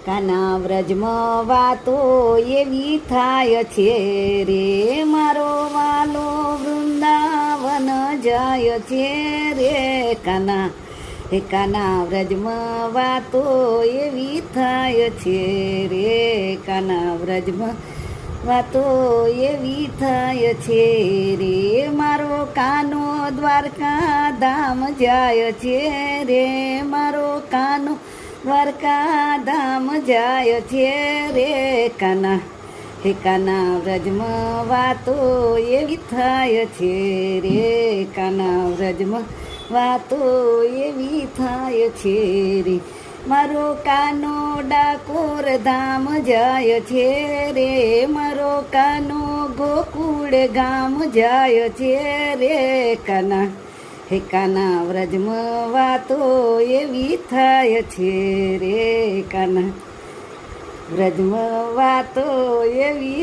કાના વ્રજમાં વાતો એવી થાય છે રે, મારો વાલો વૃંદાવન જાય છે રે કાના. હે કાના વ્રજમાં વાતો એવી થાય છે રે, કાના વ્રજમાં વાતો એવી થાય છે રે, મારો કાનો દ્વારકા ધામ જાય છે રે, મારો કાનો દ્વારકા ધામ જાય છે રે કાના. હે કાના વ્રજમાં વાતો એવી થાય છે રે, કાના વ્રજમાં વાતો એવી થાય છે રે, મારો કાનો ડાકોર ધામ જાય છે રે, મારો કાનો ગોકુળ ગામ જાય છે રે કાના. હે કાના વ્રજમાં વાતો એવી થાય છે રે કાના, વ્રજમાં વાતો એવી